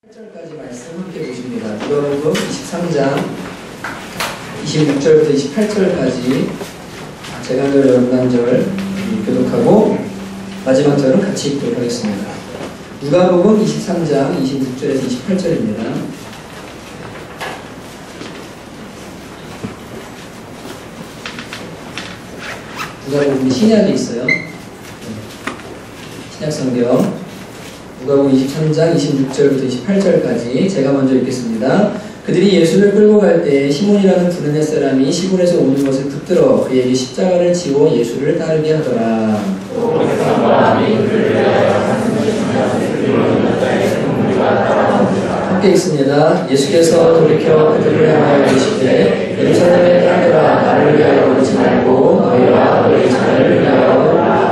8절까지 말씀 함께 보십니다. 누가복음 23장 26절부터 28절까지 재간절 연단절 교독하고 마지막 절은 같이 읽도록 하겠습니다. 누가복음 23장 26절에서 28절입니다. 누가복음 신약이 있어요. 신약성경 누가복음 23장 26절부터 28절까지 제가 먼저 읽겠습니다. 그들이 예수를 끌고 갈 때 시몬이라는 부르네 사람이 시골에서 오는 것을 붙들어 그에게 십자가를 지워 예수를 따르게 하더라. 함께 읽습니다. 예수께서 돌이켜 그들을 향하여 이르시되 예루살렘에 따르라. 나를 위하여 오지 말고 너희와 너희 자녀를 위하여 오라.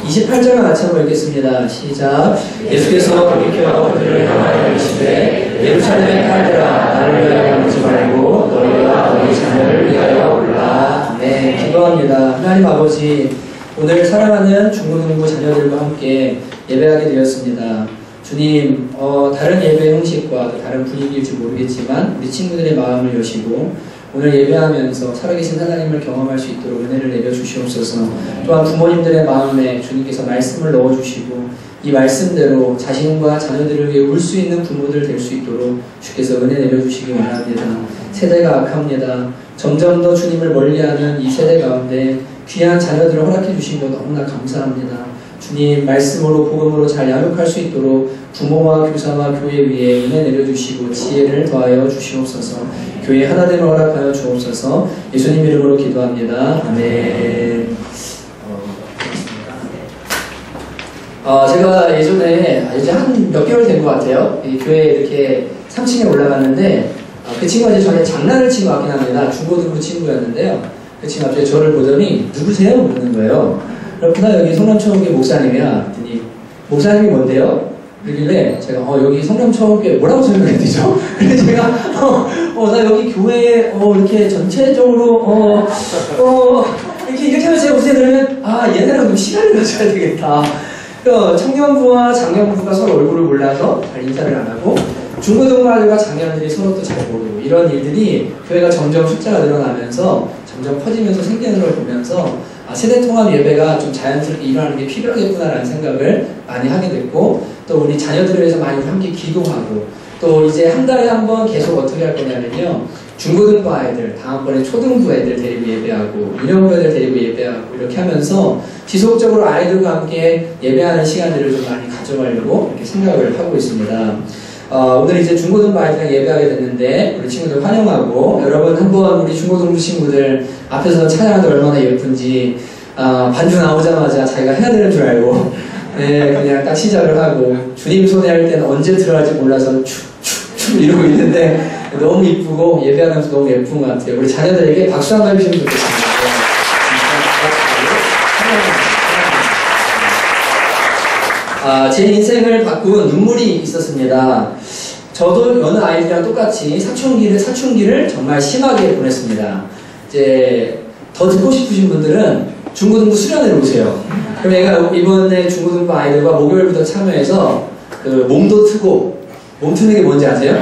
28절과 같이 한번 읽겠습니다. 시작. 예수께서 돌이켜 그들을 향하여 이르시되 예루살렘에 따르라. 나를 위하여 오지 말고 너희와 너희 자녀를 위하여 오라. 네, 기도합니다. 하나님 아버지, 오늘 사랑하는 중고등부 자녀들과 함께 예배하게 되었습니다. 주님, 다른 예배 형식과 다른 분위기일지 모르겠지만 우리 친구들의 마음을 여시고 오늘 예배하면서 살아계신 하나님을 경험할 수 있도록 은혜를 내려주시옵소서. 또한 부모님들의 마음에 주님께서 말씀을 넣어주시고 이 말씀대로 자신과 자녀들을 위해 울 수 있는 부모들 될 수 있도록 주께서 은혜 내려주시기 원합니다. 세대가 악합니다. 점점 더 주님을 멀리하는 이 세대 가운데 귀한 자녀들을 허락해 주신 것 너무나 감사합니다. 주님, 말씀으로 복음으로 잘 양육할 수 있도록 부모와 교사와 교회 위에 은혜 내려주시고 지혜를 더하여 주시옵소서. 교회 하나됨을 허락하여 주옵소서. 예수님 이름으로 기도합니다. 아멘. 제가 예전에 이제 한 몇 개월 된 것 같아요. 이 교회에 이렇게 3층에 올라갔는데 그 친구가 이제 저한테 장난을 친 것 같긴 합니다. 중고등부 친구였는데요. 그 친구가 갑자기 저를 보더니 누구세요? 묻는 거예요. 그렇구나, 여기 성남초등교회 목사님이야. 그랬더니 목사님이 뭔데요? 그러길래 제가 여기 성남초등교회 뭐라고 설명해야 되죠? 그래서 제가 나 여기 교회에 이렇게 전체적으로 이렇게 하면서 제가 무슨 들으면 얘네랑 좀 시간을 가져야 되겠다. 청년부와 장년부가 서로 얼굴을 몰라서 잘 인사를 안 하고 중고등부들과 장년들이 서로 또 잘 모르고 이런 일들이 교회가 점점 숫자가 늘어나면서 점점 커지면서 생기는 걸 보면서 세대 통합 예배가 좀 자연스럽게 일어나는 게 필요하겠구나라는 생각을 많이 하게 됐고, 또 우리 자녀들을 위해서 많이 함께 기도하고, 또 이제 한 달에 한 번 계속 어떻게 할 거냐면요, 중고등부 아이들, 다음번에 초등부 애들 데리고 예배하고 유년부 애들 데리고 예배하고 이렇게 하면서 지속적으로 아이들과 함께 예배하는 시간들을 좀 많이 가져가려고 이렇게 생각을 하고 있습니다. 오늘 이제 중고등부 아이들이랑 예배하게 됐는데 우리 친구들 환영하고, 여러분 한번 우리 중고등부 친구들 앞에서 찬양하도 얼마나 예쁜지 반주 나오자마자 자기가 해야 되는 줄 알고 그냥 딱 시작을 하고, 주님 손에 할 때는 언제 들어갈지 몰라서 축축축 이러고 있는데 너무 이쁘고 예배하면서 너무 예쁜 것 같아요. 우리 자녀들에게 박수 한번 해주시면 좋겠습니다. 제 인생을 바꾼 눈물이 있었습니다. 저도 여느 아이들이랑 똑같이 사춘기를 정말 심하게 보냈습니다. 이제 더 듣고 싶으신 분들은 중고등부 수련회에 오세요. 그럼 얘가 이번에 중고등부 아이들과 목요일부터 참여해서 그 몸도 트고, 몸 트는 게 뭔지 아세요?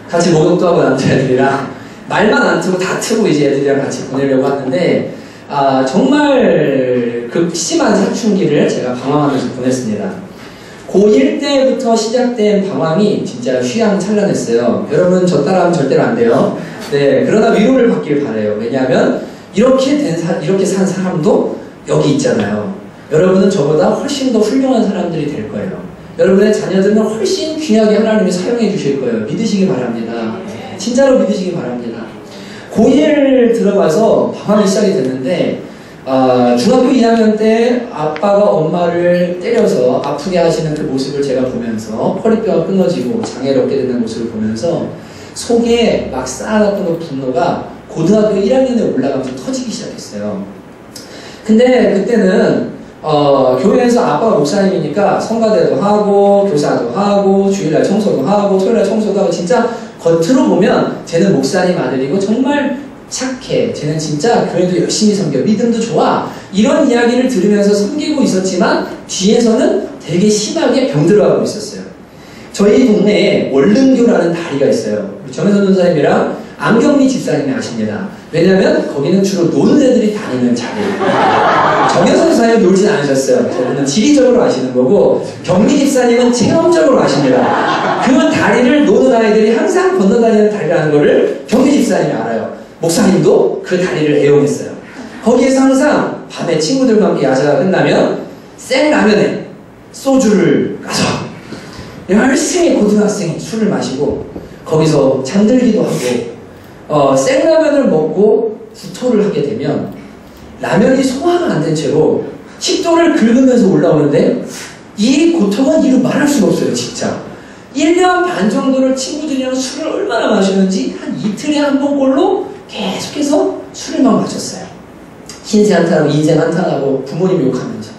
같이 목욕도 하고 남자애들이랑 말만 안 트고 다 트고 이제 애들이랑 같이 보내려고 하는데 정말 극심한 사춘기를 제가 방황하면서 보냈습니다. 고1 때부터 시작된 방황이 진짜 휘황찬란했어요. 여러분 저 따라하면 절대로 안 돼요. 네, 그러나 위로를 받길 바래요. 왜냐하면 이렇게 산 사람도 여기 있잖아요. 여러분은 저보다 훨씬 더 훌륭한 사람들이 될 거예요. 여러분의 자녀들은 훨씬 귀하게 하나님이 사용해 주실 거예요. 믿으시기 바랍니다. 진짜로 믿으시기 바랍니다. 고1 들어가서 방황이 시작이 됐는데 중학교 2학년 때 아빠가 엄마를 때려서 아프게 하시는 그 모습을 제가 보면서 허리뼈가 끊어지고 장애를 얻게 되는 모습을 보면서 속에 막 쌓아놨던 그 분노가 고등학교 1학년에 올라가면서 터지기 시작했어요. 근데 그때는 교회에서 아빠가 목사님이니까 성가대도 하고 교사도 하고 주일날 청소도 하고 토요일날 청소도 하고, 진짜 겉으로 보면 쟤는 목사님 아들이고 정말 착해, 쟤는 진짜 교회도 열심히 섬겨, 믿음도 좋아, 이런 이야기를 들으면서 섬기고 있었지만 뒤에서는 되게 심하게 병들어가고 있었어요. 저희 동네에 월릉교라는 다리가 있어요. 정혜선 전사님이랑 안경미 집사님이 아십니다. 왜냐면 거기는 주로 노는 애들이 다니는 자리예요. 정혜선 전사님은 놀진 않으셨어요. 저분은 지리적으로 아시는 거고, 경미 집사님은 체험적으로 아십니다. 그 다리를 노는 아이들이 항상 건너다니는 다리라는 거를 경미 집사님이 알아요. 목사님도 그 다리를 애용했어요. 거기에서 항상 밤에 친구들과 함께 야자가 끝나면 생라면에 소주를 까서 열심히 고등학생이 술을 마시고 거기서 잠들기도 하고, 생라면을 먹고 구토를 하게 되면 라면이 소화가 안 된 채로 식도를 긁으면서 올라오는데 이 고통은 이루 말할 수가 없어요. 진짜 1년 반 정도를 친구들이랑 술을 얼마나 마셨는지 한 이틀에 한 번꼴로 계속해서 술을만 마셨어요. 신세 한탄하고 인생 한탄하고 부모님 욕하면서.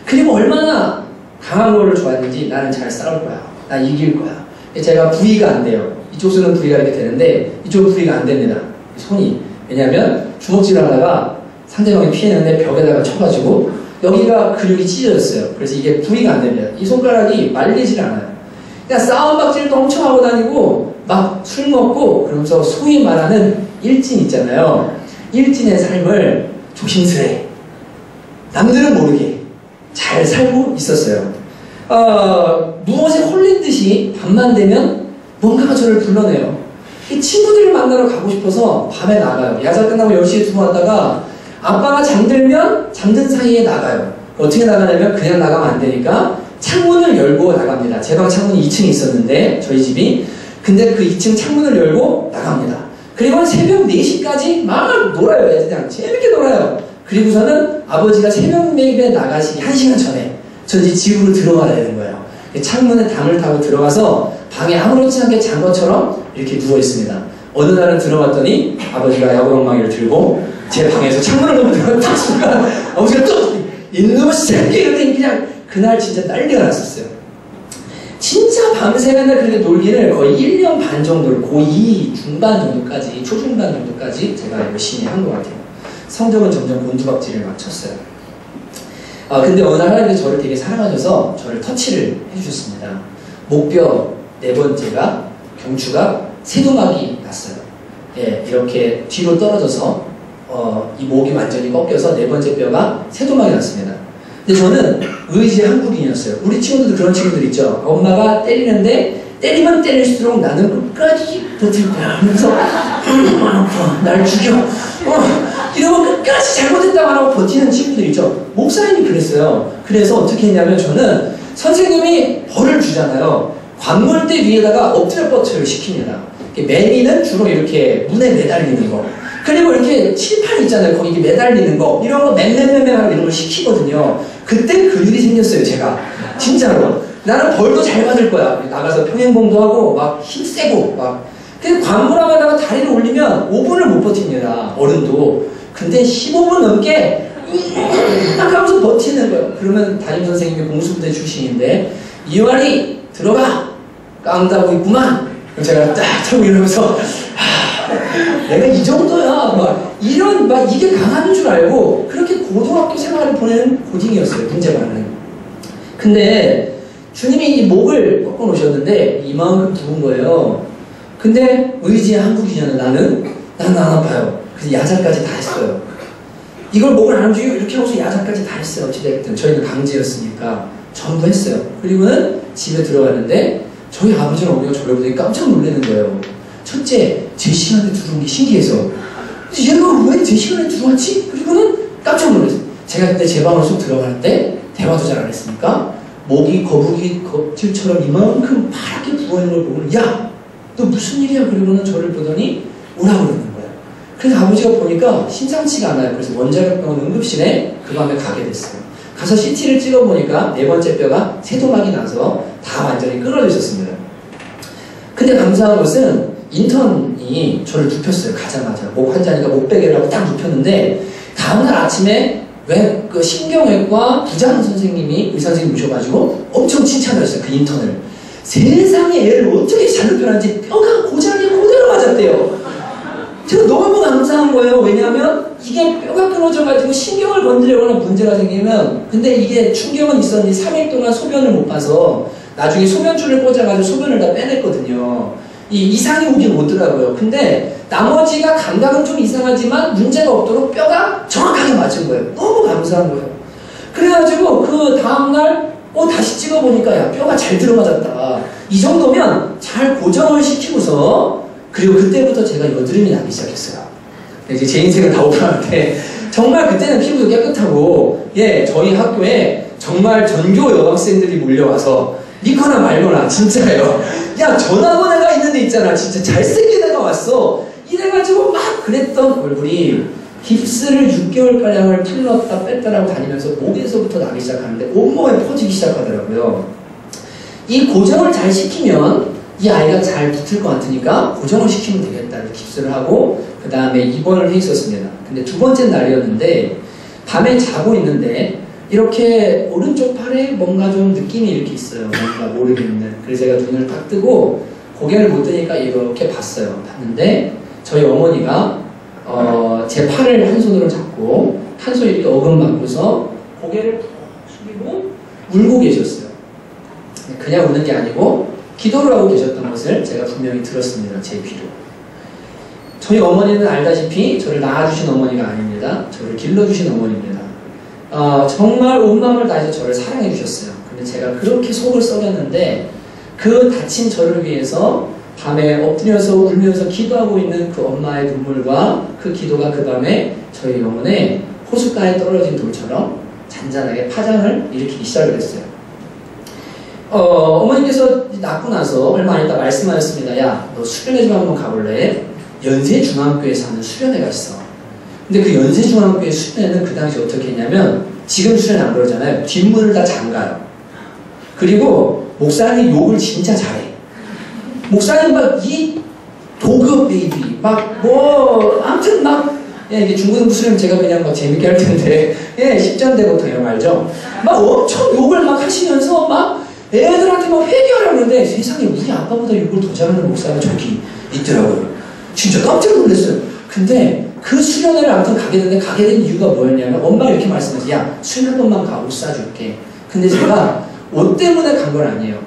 그리고 얼마나 강한 거를 좋아했는지, 나는 잘 싸울 거야, 나 이길 거야. 제가 부위가 안 돼요. 이쪽 손은 부위가 이렇게 되는데 이쪽은 부위가 안 됩니다. 손이. 왜냐하면 주먹질을 하다가 상대방이 피했는데 벽에다가 쳐가지고 여기가 근육이 찢어졌어요. 그래서 이게 부위가 안 됩니다. 이 손가락이 말리질 않아요. 그냥 싸움박질도 엄청 하고 다니고 막 술 먹고 그러면서 소위 말하는 일진 있잖아요. 일진의 삶을 조심스레 남들은 모르게 잘 살고 있었어요. 무엇에 홀린 듯이 밤만 되면 뭔가가 저를 불러내요. 이 친구들을 만나러 가고 싶어서 밤에 나가요. 야자 끝나고 10시에 들어왔다가 아빠가 잠들면 잠든 사이에 나가요. 어떻게 나가냐면 그냥 나가면 안 되니까 창문을 열고 나갑니다. 제 방 창문이 2층에 있었는데 저희 집이. 근데 그 2층 창문을 열고 나갑니다. 그리고 새벽 4시까지 막 놀아요. 그냥 재밌게 놀아요. 그리고서는 아버지가 새벽 매입에 나가시기 1시간 전에 전 이제 집으로 들어가야 되는 거예요. 창문에 담을 타고 들어가서 방에 아무렇지 않게 잔 것처럼 이렇게 누워 있습니다. 어느 날은 들어갔더니 아버지가 야구방망이를 들고 제 방에서 창문을 너무 들어갔다 순간 아버지가 또 이놈의 새끼! 그냥 그날 진짜 난리가 났었어요. 진짜 밤새 맨날 그렇게 놀기를 거의 1년 반 정도를 고2 중반 정도까지, 초중반 정도까지 제가 열심히 한 것 같아요. 성적은 점점 곤두박질을 막 쳤어요. 근데 어느 날 하나님께서 저를 되게 사랑하셔서 저를 터치를 해주셨습니다. 목뼈 4번째가, 경추가 세도막이 났어요. 예, 이렇게 뒤로 떨어져서 이 목이 완전히 꺾여서 4번째 뼈가 세도막이 났습니다. 근데 저는 의지 한국인이었어요. 우리 친구들도 그런 친구들 있죠. 엄마가 때리는데 때리면 때릴수록 나는 끝까지 버틸 거야 하면서 날 죽여 이러면 끝까지 잘못했다고 하고 버티는 친구들 있죠. 목사님이 그랬어요. 그래서 어떻게 했냐면 저는 선생님이 벌을 주잖아요. 관물대 위에다가 엎드려 뻗쳐를 시킵니다. 매미는 주로 이렇게 문에 매달리는 거, 그리고 이렇게 칠판 있잖아요. 거기 이렇게 매달리는 거, 이런 거 맴매매매하고 이런 걸 시키거든요. 그때 근육이 생겼어요. 제가 진짜로 나는 벌도 잘 받을 거야. 나가서 평행봉도 하고 막 힘세고 막. 근데 관물함에다가 다리를 올리면 5분을 못 버팁니다. 어른도. 근데 15분 넘게 딱 하면서 버티는 거예요. 그러면 담임선생님이 공수부대 출신인데 이완이 들어가 깡다고 있구만. 제가 딱 하고 이러면서 내가 이 정도야 막 이런 막 이게 강함인 줄 알고 그렇게 고등학교 생활을 보내는 고딩이었어요. 문제만은. 근데 주님이 이 목을 꺾어 놓으셨는데 이만큼 부은 거예요. 근데 의지의 한국인이잖아. 나는 안 아파요. 그래서 야자까지 다 했어요. 이걸 목을 안 움직이고 이렇게 하고서 야자까지 다 했어요. 어찌됐든 저희는 강제였으니까 전부 했어요. 그리고는 집에 들어갔는데 저희 아버지랑 어머니가 저를 보더니 깜짝 놀라는 거예요. 첫째, 제 시간에 들어온 게 신기해서 얘가 왜 제 시간에 들어왔지? 그리고는 깜짝 놀랐어요. 제가 그때 제 방으로 쑥 들어가는데 대화도 잘 안 했으니까 목이 거북이 껍질처럼 이만큼 파랗게 부어있는 걸 보고는 야! 너 무슨 일이야? 그리고는 저를 보더니 오라고 그러는 거예요. 그래서 아버지가 보니까 심상치가 않아요. 그래서 원자력병원 응급실에 그 밤에 가게 됐어요. 가서 CT를 찍어보니까 4번째 뼈가 세도막이 나서 다 완전히 끊어져 있었습니다. 근데 감사한 것은 인턴이 저를 눕혔어요. 가자마자 목 환자니까 목베개라고 딱 눕혔는데 다음날 아침에 왜 그 신경외과 부장 선생님이 의사 선생님 모셔가지고 엄청 칭찬을 했어요. 그 인턴을. 세상에 애를 어떻게 잘 눕혀놨는지 뼈가 고자리에 그대로 맞았대요. 제가 너무 감사한 거예요. 왜냐하면 이게 뼈가 끊어져가지고 신경을 건드리거나 문제가 생기면, 근데 이게 충격은 있었는데 3일 동안 소변을 못 봐서 나중에 소변줄을 꽂아가지고 소변을 다 빼냈거든요. 이 이상이 오긴 오더라고요. 근데 나머지가 감각은 좀 이상하지만 문제가 없도록 뼈가 정확하게 맞은 거예요. 너무 감사한 거예요. 그래가지고 그 다음날 다시 찍어보니까 야, 뼈가 잘 들어맞았다. 이 정도면 잘 고정을 시키고서, 그리고 그때부터 제가 여드름이 나기 시작했어요. 이제 제 인생을 다 오픈하는데 정말 그때는 피부도 깨끗하고, 예, 저희 학교에 정말 전교 여학생들이 몰려와서 믿거나 말거나 진짜예요. 야, 전학원 애가 있는데 있잖아. 진짜 잘생긴 애가 왔어. 이래가지고 막 그랬던 얼굴이 깁스를 6개월가량을 풀렀다 뺐다라고 다니면서 목에서부터 나기 시작하는데 온몸에 퍼지기 시작하더라고요. 이 고정을 잘 시키면 이 아이가 잘 붙을 것 같으니까 고정을 시키면 되겠다. 깁스를 하고 그 다음에 입원을 해 있었습니다. 근데 두 번째 날이었는데 밤에 자고 있는데 이렇게 오른쪽 팔에 뭔가 좀 느낌이 이렇게 있어요. 뭔가 모르겠는. 그래서 제가 눈을 딱 뜨고 고개를 못 드니까 이렇게 봤어요. 봤는데 저희 어머니가 제 팔을 한 손으로 잡고 한 손 이렇게 어금맞고서 고개를 푹 숙이고 울고 계셨어요. 그냥 우는 게 아니고 기도를 하고 계셨던 것을 제가 분명히 들었습니다. 제 귀로. 저희 어머니는 알다시피 저를 낳아주신 어머니가 아닙니다. 저를 길러주신 어머니입니다. 정말 온 마음을 다해서 저를 사랑해 주셨어요. 근데 제가 그렇게 속을 썩였는데 그 다친 저를 위해서 밤에 엎드려서 울면서 기도하고 있는 그 엄마의 눈물과 그 기도가 그 밤에 저희 영혼에 호숫가에 떨어진 돌처럼 잔잔하게 파장을 일으키기 시작을 했어요. 어머니께서 낳고 나서 얼마 안 있다 말씀하셨습니다. 야, 너 수련회 좀 한번 가볼래? 연세중앙교에서 하는 수련회가 있어. 근데 그 연세중앙교회 수련회는 그 당시 어떻게 했냐면, 지금 수련회 안 그러잖아요. 뒷문을 다 잠가요. 그리고 목사님 욕을 진짜 잘해. 목사님 막 이 도그 베이비 아무튼 이게 중고등부 수련 제가 그냥 막 재밌게 할 텐데, 예, 10전대부터 이런 거 알죠? 막 엄청 욕을 막 하시면서 막 애들한테 막 회개하려고 하는데, 세상에 우리 아빠보다 욕을 더 잘하는 목사가 저기 있더라고요. 진짜 깜짝 놀랐어요. 근데 그 수련회를 아무튼 가게 된 이유가 뭐였냐면, 엄마가 이렇게 말씀하세요. 야, 수련 한 번만 가, 옷 사줄게. 근데 제가 옷 때문에 간 건 아니에요.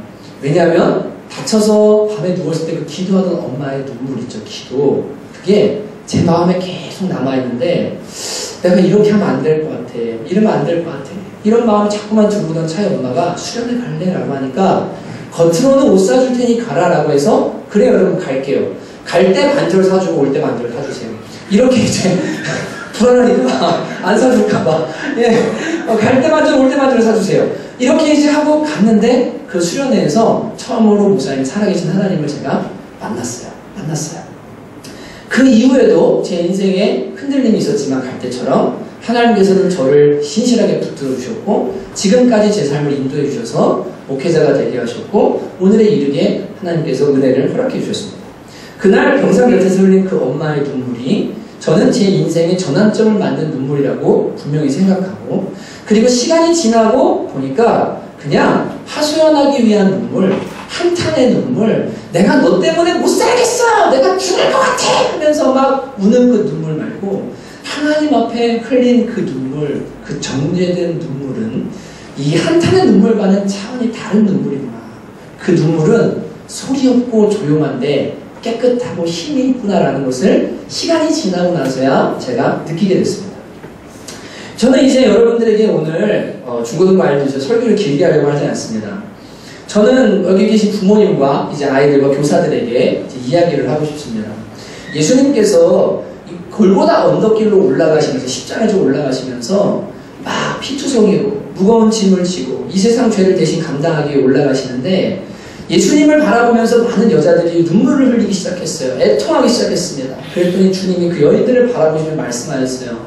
왜냐하면 다쳐서 밤에 누웠을 때 그 기도하던 엄마의 눈물 있죠, 기도. 그게 제 마음에 계속 남아있는데, 내가 이렇게 하면 안 될 것 같아. 이러면 안 될 것 같아. 이런 마음을 자꾸만 들고던 차에 엄마가 수련회 갈래? 라고 하니까, 겉으로는 옷 사줄 테니 가라 라고 해서, 그래요, 여러분 갈게요. 갈 때 반절 사주고 올 때 반절 사주세요. 이렇게 이제 불안하니까 안 사줄까봐, 예, 갈 때 반절 올 때 반절 사주세요. 이렇게 이제 하고 갔는데 그 수련회에서 처음으로 목사님 살아계신 하나님을 제가 만났어요. 그 이후에도 제 인생에 흔들림이 있었지만 갈 때처럼 하나님께서는 저를 신실하게 붙들어 주셨고, 지금까지 제 삶을 인도해 주셔서 목회자가 되게 하셨고, 오늘에 이르게 하나님께서 은혜를 허락해 주셨습니다. 그날 병상 곁에서 흘린 그 엄마의 눈물이 저는 제 인생의 전환점을 만든 눈물이라고 분명히 생각하고, 그리고 시간이 지나고 보니까 그냥 하소연하기 위한 눈물, 한탄의 눈물, 내가 너 때문에 못 살겠어! 내가 죽을 것 같아! 하면서 막 우는 그 눈물 말고, 하나님 앞에 흘린 그 눈물, 그 정죄된 눈물은 이 한탄의 눈물과는 차원이 다른 눈물이구나. 그 눈물은 소리 없고 조용한데 깨끗하고 힘이 있구나라는 것을 시간이 지나고 나서야 제가 느끼게 됐습니다. 저는 이제 여러분들에게 오늘 중고등부 알려주셔 설교를 길게 하려고 하지 않습니다. 저는 여기 계신 부모님과 이제 아이들과 교사들에게 이제 이야기를 하고 싶습니다. 예수님께서 골고다 언덕길로 올라가시면서, 십자가에 올라가시면서 막 피투성이로 무거운 짐을 지고 이 세상 죄를 대신 감당하기 위해 올라가시는데, 예수님을 바라보면서 많은 여자들이 눈물을 흘리기 시작했어요. 애통하기 시작했습니다. 그랬더니 주님이 그 여인들을 바라보시며 말씀하셨어요.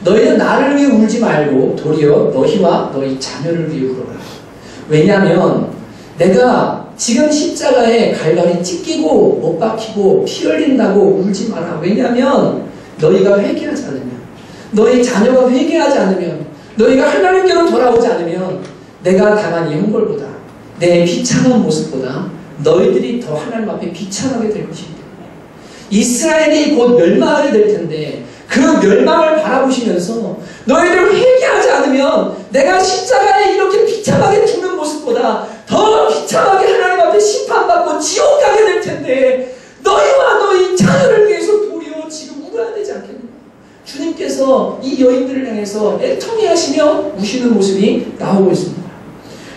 너희는 나를 위해 울지 말고 도리어 너희와 너희 자녀를 위해 울어라. 왜냐하면 내가 지금 십자가에 갈갈이 찢기고 못 박히고 피 흘린다고 울지 마라. 왜냐하면 너희가 회개하지 않으면, 너희 자녀가 회개하지 않으면, 너희가 하나님께로 돌아오지 않으면 내가 당한 이 형벌보다, 내 비참한 모습보다 너희들이 더 하나님 앞에 비참하게 될 것이기 때문에 이스라엘이 곧 멸망하게 될 텐데, 그 멸망을 바라보시면서 너희들 회개하지 않으면 내가 십자가에 이렇게 비참하게 죽는 모습보다 더 비참하게 비참하게 하나님 앞에 심판받고 지옥 가게 될 텐데 너희와 너희 자녀를 위해서 도리어 지금 울어야 되지 않겠는가? 주님께서 이 여인들을 향해서 애통해 하시며 우시는 모습이 나오고 있습니다.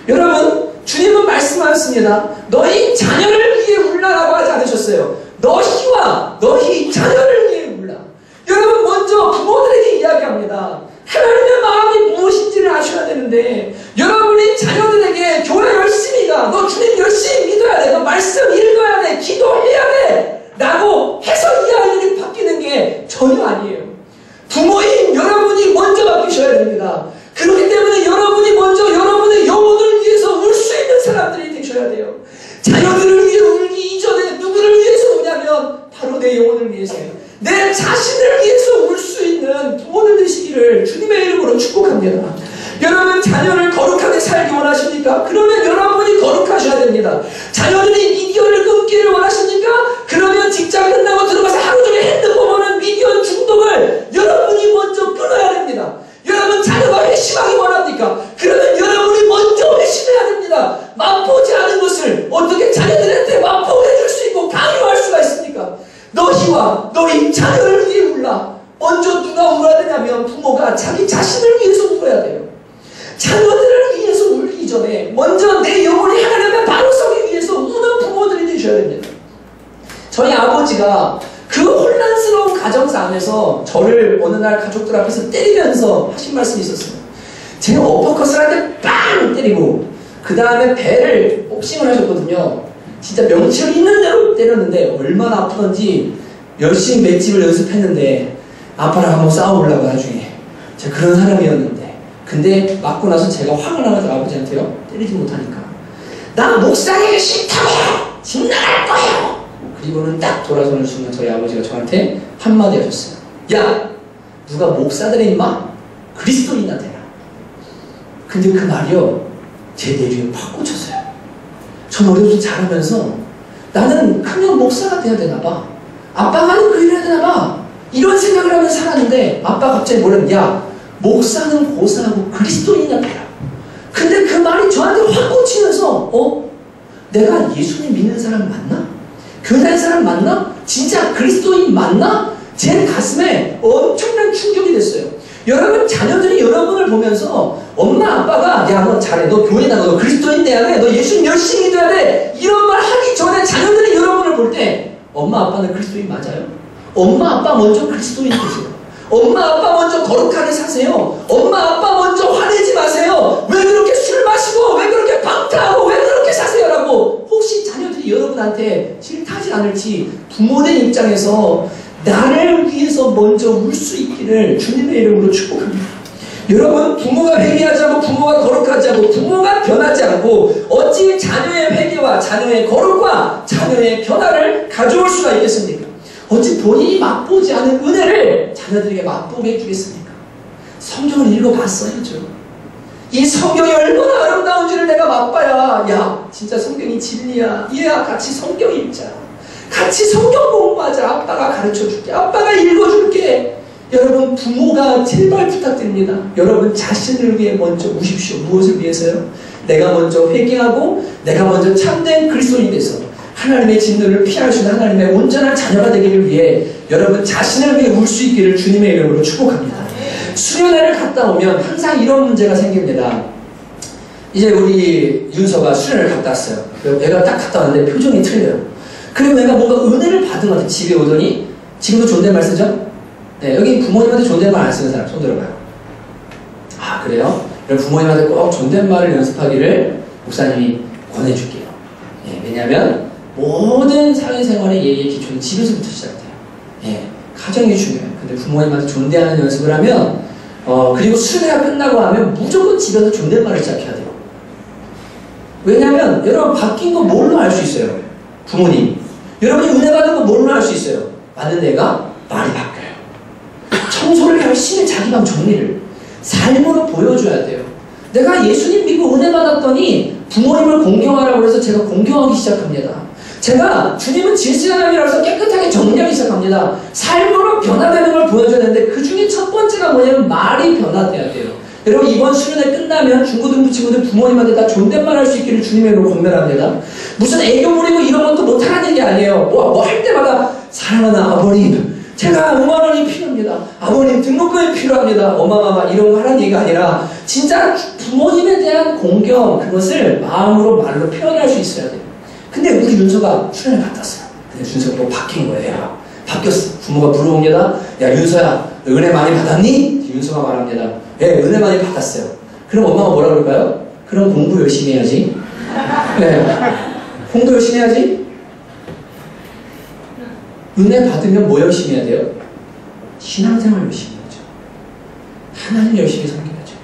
여러분, 주님은 말씀하셨습니다. 너희 자녀를 위해 울라라고 하지 않으셨어요. 너희와 너희 자녀를 위해 울라. 여러분, 먼저 부모들에게 이야기합니다. 하나님의 마음이 무엇인지를 아셔야 되는데 여러분이 자녀들에게 교회 열심히 가, 너 주님 열심히 믿어야 돼, 너 말씀 읽어야 돼, 기도해야 돼 라고 해서 이 아이들이 바뀌는 게 전혀 아니에요. 부모인 여러분이 먼저 바뀌셔야 됩니다. 그렇기 때문에 여러분이 먼저 여러분의 영혼을 위해서 울 수 있는 사람들이 되셔야 돼요. 자녀들을 위해 울기 이전에 누구를 위해서 우냐면 바로 내 영혼을 위해서예요. 내 자신을 위해서 울 수 있는 부모들 되시기를 주님의 이름으로 축복합니다. 여러분, 자녀를 거룩하게 살기 원하십니까? 그러면 여러분이 거룩하셔야 됩니다. 자녀들이 미디어를 끊기를 원하십니까? 그러면 직장 끝나고 들어가서 하루 종일 핸드폰 보는 미디어 중독을 여러분이 먼저 끊어야 됩니다. 여러분, 자녀가 회심하기 원합니까? 그러면 여러분이 먼저 회심해야 됩니다. 맛보지 않은 것을 어떻게 자녀들한테 맛보게 해줄 수 있고 강요할 수가 있습니까? 너희와 너희 자녀를 위해 울라. 먼저 누가 울어야 되냐면 부모가 자기 자신을 위해서 울어야 돼요. 자녀들을 위해서 울기 전에 먼저 내 영혼이 하나님의 바로 서기 위해서 우는 부모들이 되셔야 됩니다. 저희 아버지가 그 혼란스러운 가정사 안에서 저를 어느 날 가족들 앞에서 때리면서 하신 말씀이 있었어요. 제가 어퍼컷을 할 때 빵 때리고 그 다음에 배를 복싱을 하셨거든요. 진짜 명치를 있는 대로 때렸는데 얼마나 아프던지 열심히 맷집을 연습했는데 아빠랑 한번 싸워보려고 나중에 제가 그런 사람이었는데 근데 맞고 나서 제가 화가 나가지고 아버지한테요 때리지 못하니까 나 목사하기 싫다고 집 나갈 거예요. 그리고는 딱 돌아서는 순간 저희 아버지가 저한테 한마디 하셨어요. 야, 누가 목사들의 임마? 그리스도인이나 되라. 근데 그 말이요 제 내류에 팍 꽂혔어요. 전 어려서 자라면서 나는 크면 목사가 돼야 되나봐, 아빠가 하는 그 일을 해야 되나봐 이런 생각을 하면서 살았는데 아빠가 갑자기 뭐라면 야, 목사는 고사하고 그리스도인이나 되라. 근데 그 말이 저한테 확 꽂히면서 내가 예수님 믿는 사람 맞나? 교회 다니는 사람 맞나? 진짜 그리스도인 맞나? 제 가슴에 엄청난 충격이 됐어요. 여러분, 자녀들이 여러분을 보면서 엄마 아빠가 야, 너 잘해, 너 교회 나가, 너 그리스도인 돼야 돼, 너 예수님 열심히 믿어야 돼 이런 말 하기 전에 자녀들이 여러분을 볼 때 엄마 아빠는 그리스도인 맞아요? 엄마 아빠 먼저 그리스도인 되세요. 엄마 아빠 먼저 거룩하게 사세요. 엄마 아빠 먼저 화내지 마세요. 왜 그렇게 술 마시고 왜 그렇게 방탕하고 왜 그렇게 사세요 라고 혹시 자녀들이 여러분한테 싫다하지 않을지 부모된 입장에서 나를 위해서 먼저 울 수 있기를 주님의 이름으로 축복합니다. 여러분, 부모가 회개하지 않고 부모가 거룩하지 않고 부모가 변하지 않고 어찌 자녀의 회개와 자녀의 거룩과 자녀의 변화를 가져올 수가 있겠습니까? 어찌 본인이 맛보지 않은 은혜를 자녀들에게 맛보게 해주겠습니까? 성경을 읽어봤어야죠. 이 성경이 얼마나 아름다운지를 내가 맛봐야 야, 진짜 성경이 진리야. 얘야, 같이 성경 읽자. 같이 성경 공부하자. 아빠가 가르쳐줄게. 아빠가 읽어줄게. 여러분, 부모가 제발 부탁드립니다. 여러분 자신을 위해 먼저 우십시오. 무엇을 위해서요? 내가 먼저 회개하고 내가 먼저 참된 그리스도인이 돼서 하나님의 진노를 피할 수 있는 하나님의 온전한 자녀가 되기를 위해 여러분 자신을 위해 울 수 있기를 주님의 이름으로 축복합니다. 수련회를 갔다 오면 항상 이런 문제가 생깁니다. 이제 우리 윤서가 수련회를 갔다 왔어요. 애가 딱 갔다 왔는데 표정이 틀려요. 그리고 애가 뭔가 은혜를 받은 것 같아요. 집에 오더니 지금도 존댓말 쓰죠? 네, 여기 부모님한테 존댓말 안 쓰는 사람 손 들어봐요. 아, 그래요? 그럼 부모님한테 꼭 존댓말을 연습하기를 목사님이 권해줄게요. 네, 왜냐하면 모든 사회생활의 예의의 기초는 집에서부터 시작돼요. 네, 가정이 중요해요. 근데 부모님한테 존대하는 연습을 하면 그리고 수련회가 끝나고 하면 무조건 집에서 존댓말을 시작해야 돼요. 왜냐하면 여러분 바뀐 거 뭘로 알 수 있어요? 부모님. 여러분이 은혜 받은 거 뭘로 알 수 있어요? 받는 애가 말이 바뀌어요. 청소를 열심히 자기 방 정리를 삶으로 보여줘야 돼요. 내가 예수님 믿고 은혜 받았더니 부모님을 공경하라고 해서 제가 공경하기 시작합니다. 제가 주님은 질서하나님이라고 해서 깨끗하게 정리하기 시작합니다. 삶으로 변화되는 걸 보여줘야 되는데 그 중에 첫 번째가 뭐냐면 말이 변화돼야 돼요. 여러분 이번 수련회 끝나면 중고등부 친구들 부모님한테 다 존댓말 할 수 있기를 주님의 이름으로 권면합니다. 무슨 애교 부리고 이런 것도 못하는 얘기 아니에요. 뭐 할 때마다 사랑하는 아버님 제가 5만 원이 필요합니다. 아버님 등록금이 필요합니다. 어마마마 이런 거 하라는 얘기가 아니라 진짜 부모님에 대한 공경 그것을 마음으로 말로 표현할 수 있어야 돼요. 근데 우리 윤서가 수련회 갔다 왔어요. 근데 윤서가 또 바뀐 거예요. 바뀌었어. 부모가 물어봅니다. 야 윤서야 은혜 많이 받았니? 윤서가 말합니다. 네 은혜 많이 받았어요. 그럼 엄마가 뭐라 그럴까요? 그럼 공부 열심히 해야지. 네. 공부 열심히 해야지. 은혜 받으면 뭐 열심히 해야 돼요? 신앙생활 열심히 해야죠. 하나님 열심히 섬겨야죠.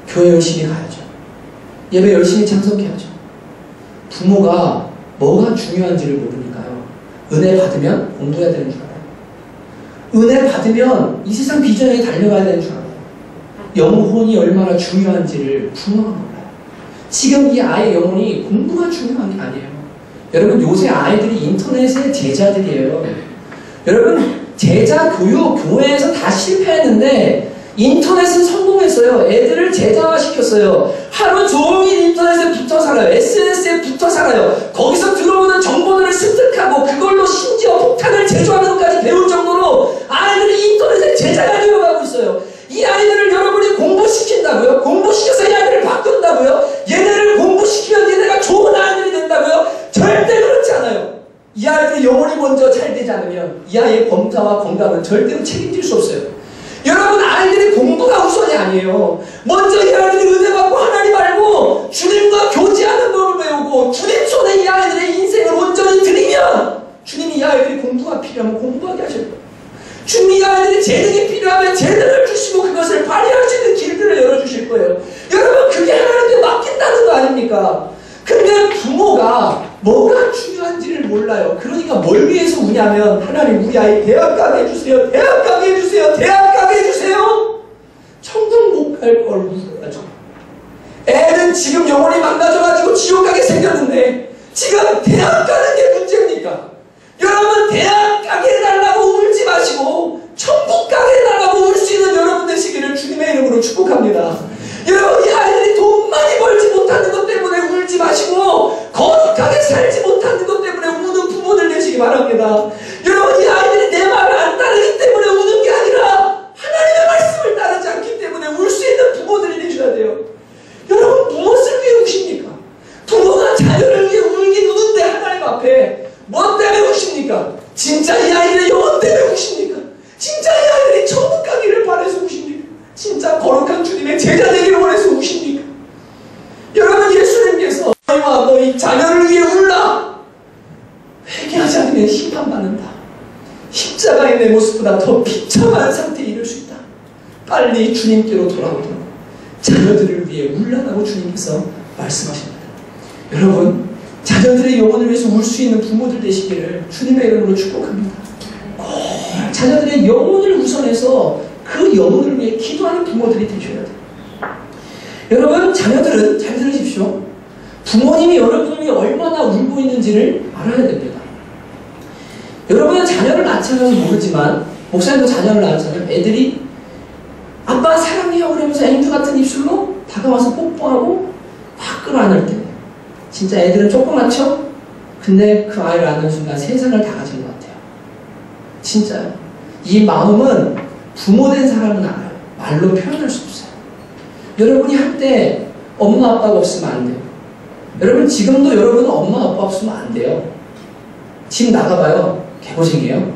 교회 열심히 가야죠. 예배 열심히 참석해야죠. 부모가 뭐가 중요한지를 모르니까요. 은혜 받으면 공부해야 되는 줄 알아요. 은혜 받으면 이 세상 비전에 달려가야 되는 줄 알아요. 영혼이 얼마나 중요한지를 부모가 몰라요. 지금 이 아이의 영혼이 공부가 중요한 게 아니에요. 여러분 요새 아이들이 인터넷의 제자들이에요. 여러분 제자 교육 교회에서 다 실패했는데 인터넷은 성공했어요. 애들을 제자화시켰어요. 하루 종일 인터넷에 붙어 살아요. SNS에 붙어 살아요. 거기서 들어오는 정보들을 습득하고 그걸로 심지어 폭탄을 제조하는 것까지 배울 정도로 아이들이 인터넷의 제자가 되어가고 있어요. 이 아이들을 여러분이 공부시킨다고요? 공부시켜서 이 아이들을 바꾼다고요? 얘네를 공부시키면 얘네가 좋은 아이들이 된다고요? 절대 그렇지 않아요. 이 아이들의 영혼이 먼저 잘 되지 않으면 이 아이의 범사와 건강은 절대로 책임질 수 없어요. 여러분 아이들이 공부가 우선이 아니에요. 먼저 이 아이들이 은혜 받고 하나님 알고 주님과 교제하는 법을 배우고 주님 손에 이 아이들의 인생을 온전히 드리면 주님이 이 아이들이 공부가 필요하면 공부하게 하실 거예요. 주님이 이 아이들이 재능이 필요하면 재능을 주시고 그것을 발휘할 수 있는 길들을 열어주실 거예요. 여러분 그게 하나님께 맡긴다는 거 아닙니까? 근데 부모가 뭐가 중요한지를 몰라요. 그러니까 뭘 위해서 우냐면 하나님 우리 아이 대학 가게 해주세요. 대학 가게 해주세요. 대학 가게 해주세요. 천국 못 갈 걸 무서워하죠. 애는 지금 영혼이 망가져가지고 지옥 가게 생겼는데 지금 대학 가는 게 문제입니까? 여러분 대학 가게 해달라고 울지 마시고 천국 가게 해달라고 울 수 있는 여러분 되시기를 주님의 이름으로 축복합니다. 여러분 이 아이들이 돈 많이 벌지 못하는 것 때문에 울지 마시고 거룩하게 살지 못하는 것 때문에 우는 부모들 되시기 바랍니다. 여러분 이 아이들이 내 말을 안 따르기 때문에 우는 게 아니라 하나님의 말씀을 따르지 않기 때문에 울 수 있는 부모들이 되셔야 돼요. 여러분 무엇을 위해 우십니까? 부모가 자녀를 위해 울긴 우는데 하나님 앞에 뭐 때문에 우십니까? 진짜 이 아이들의 영혼 때문에 우십니까? 진짜 이 아이들이 천국 가기를 바라서 우십니까? 진짜 거룩한 주님의 제자 되기를 원해서 우십니까? 여러분 예수님께서 너희와 너희 자녀를 위해 울라. 회개하지 않으면 심판받는다. 십자가의 내 모습보다 더 비참한 상태에 이를 수 있다. 빨리 주님께로 돌아오도록 자녀들을 위해 울라라고 주님께서 말씀하십니다. 여러분 자녀들의 영혼을 위해서 울 수 있는 부모들 되시기를 주님의 이름으로 축복합니다. 자녀들의 영혼을 우선해서 그 영혼을 위해 기도하는 부모들이 되셔야 돼요. 여러분 자녀들은 잘 들으십시오. 부모님이 여러분을 위해 얼마나 울고 있는지를 알아야 됩니다. 여러분은 자녀를 낳잖아서 모르지만 목사님도 자녀를 낳잖아요. 애들이 아빠 사랑해요 그러면서 앵두 같은 입술로 다가와서 뽀뽀하고 막 끌어안을 때 진짜 애들은 조그맣죠? 근데 그 아이를 안는 순간 세상을 다 가진 것 같아요. 진짜요. 이 마음은 부모된 사람은 알아요. 말로 표현할 수 없어요. 여러분이 한때 엄마 아빠가 없으면 안 돼요. 여러분 지금도 여러분은 엄마 아빠 없으면 안 돼요. 집 나가봐요. 개고생이에요.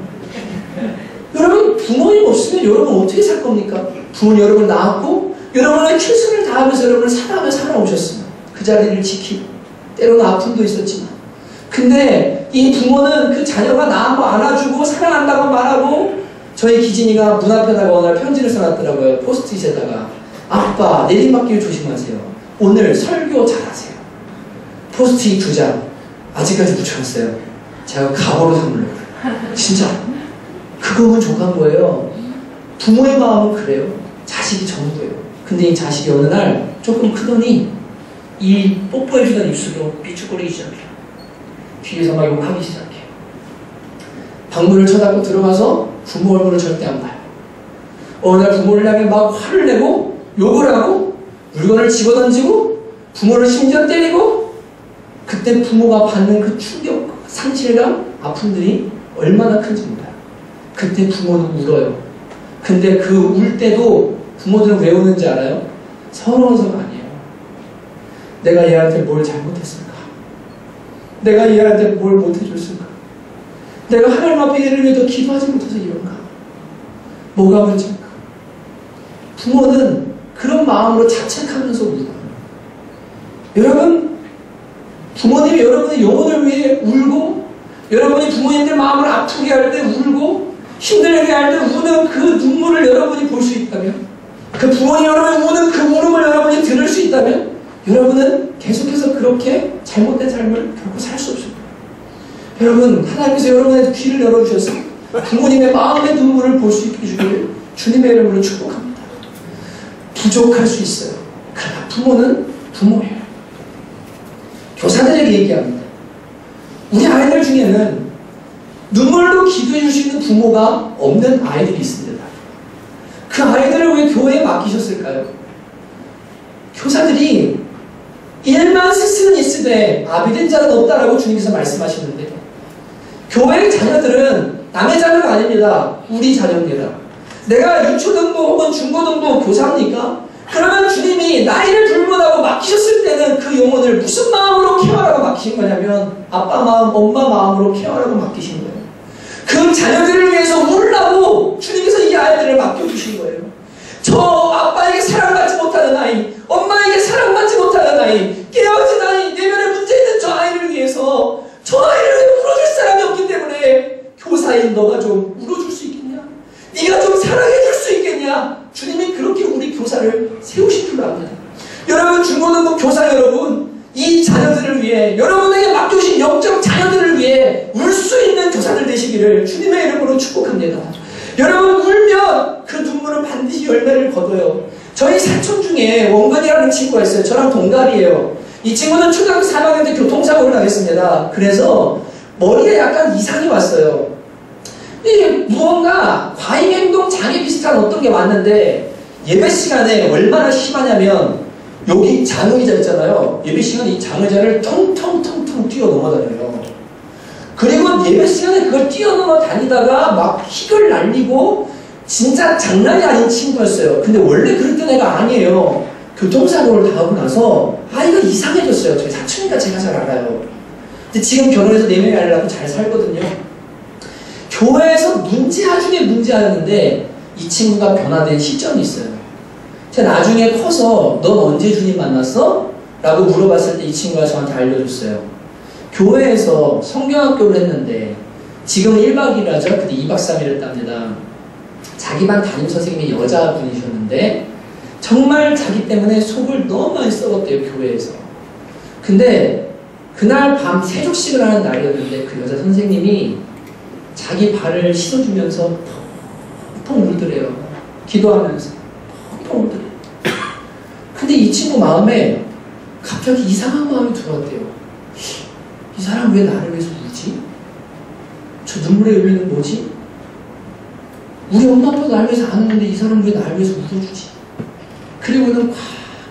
여러분 부모님 없으면 여러분 어떻게 살 겁니까? 부모님 여러분 낳았고 여러분의 최선을 다하면서 여러분을 사랑하며 살아오셨어요. 그 자리를 지키고 때로는 아픔도 있었지만 근데 이 부모는 그 자녀가 낳고 안아주고 사랑한다고 말하고 저희 기진이가 문 앞에다가 어느 날 편지를 써놨더라고요. 포스트잇에다가 아빠 내리막길 조심하세요. 오늘 설교 잘하세요. 포스트잇 2장 아직까지 붙여놨어요. 제가 가보로 삼으려고 진짜 그거는 족한 거예요. 부모의 마음은 그래요. 자식이 전부예요. 근데 이 자식이 어느 날 조금 크더니 이 뽀뽀해주던 입술로 삐죽거리기 시작해요. 뒤에서 막 욕하기 시작해요. 방문을 쳐닫고 들어가서 부모 얼굴을 절대 안 봐요. 어느 날 부모를 향해 막 화를 내고 욕을 하고 물건을 집어던지고 부모를 심지어 때리고 그때 부모가 받는 그 충격, 상실감, 아픔들이 얼마나 큰지 몰라요. 그때 부모는 울어요. 근데 그 울 때도 부모들은 왜 우는지 알아요? 서러워서가 아니에요. 내가 얘한테 뭘 잘못했을까? 내가 얘한테 뭘 못해줬을까? 내가 하나님 앞에 얘를 위해 더 기도하지 못해서 이런가? 뭐가 문제인가? 부모는 그런 마음으로 자책하면서 울어요. 여러분, 부모님이 여러분의 영혼을 위해 울고 여러분이 부모님들 마음을 아프게 할 때 울고 힘들게 할 때 우는 그 눈물을 여러분이 볼 수 있다면, 그 부모님 여러분이 우는 그 울음을 여러분이 들을 수 있다면 여러분은 계속해서 그렇게 잘못된 삶을 결코 살 수 없습니다. 여러분, 하나님께서 여러분의 귀를 열어주셔서 부모님의 마음의 눈물을 볼 수 있게 해주기를 주님의 이름으로 축복합니다. 부족할 수 있어요. 그러나 부모는 부모예요. 교사들에게 얘기합니다. 우리 아이들 중에는 눈물로 기도해 줄 수 있는 부모가 없는 아이들이 있습니다. 그 아이들을 왜 교회에 맡기셨을까요? 교사들이 일만 스승은 있으되 아비된 자는 없다라고 주님께서 말씀하시는데, 교회의 자녀들은 남의 자녀가 아닙니다. 우리 자녀입니다. 내가 유초등부 혹은 중고등부 교사입니까? 그러면 주님이 나이를 불문하고 맡기셨을 때는 그 영혼을 무슨 마음으로 케어하라고 맡기신 거냐면 아빠 마음, 엄마 마음으로 케어하라고 맡기신 거예요. 그 자녀들을 위해서 울라고 주님께서 이 아이들을 맡겨주신 거예요. 저 아빠에게 사랑받지 못하는 아이, 엄마에게 사랑받지 못하는 아이, 깨어진 아이, 내면에 문제 있는 저 아이를 위해서 저 아이를 위해 울어줄 사람이 없기 때문에 교사인 너가 좀 울어줄 수 있겠냐? 네가 좀 사랑해줄 수 있겠냐? 주님이 그렇게 우리 교사를 세우신 줄 압니다. 여러분, 중고등부 교사 여러분, 이 자녀들을 위해, 여러분에게 맡겨주신 영적 자녀들을 위해 울 수 있는 교사들 되시기를 주님의 이름으로 축복합니다. 여러분, 울면 그 눈물은 반드시 열매를 거둬요. 저희 사촌 중에 원근이라는 친구가 있어요. 저랑 동갑이에요. 이 친구는 초등학교 3학년 때 교통사고를 당했습니다. 그래서 머리에 약간 이상이 왔어요. 무언가 과잉행동 장애 비슷한 어떤 게 왔는데, 예배 시간에 얼마나 심하냐면 여기 장의자 있잖아요. 예배 시간에 이 장의자를 텅텅텅텅 뛰어 넘어다녀요. 그리고 예배 시간에 그걸 뛰어넘어 다니다가 막 킥을 날리고 진짜 장난이 아닌 친구였어요. 근데 원래 그랬던 애가 아니에요. 교통사고를 당하고 나서 아이가 이상해졌어요. 저희 사촌이니까 제가 잘 알아요. 근데 지금 결혼해서 4명이 아이라고 잘 살거든요. 교회에서 문제아 중에 문제아였는데 이 친구가 변화된 시점이 있어요. 제가 나중에 커서 넌 언제 주님 만났어? 라고 물어봤을 때 이 친구가 저한테 알려줬어요. 교회에서 성경학교를 했는데 지금은 1박 2일 하죠. 그때 2박 3일 했답니다. 자기 반 담임선생님이 여자분이셨는데 정말 자기 때문에 속을 너무 많이 썩었대요. 교회에서. 근데 그날 밤 세족식을 하는 날이었는데 그 여자 선생님이 자기 발을 씻어주면서 펑펑 울더래요. 기도하면서 펑펑 울더래요. 근데 이 친구 마음에 갑자기 이상한 마음이 들어왔대요. 이 사람 왜 나를 위해서 울지? 저 눈물의 의미는 뭐지? 우리 엄마 아빠도 나를 위해서 안 우는데 이 사람 왜 나를 위해서 울어주지? 그리고는 꽉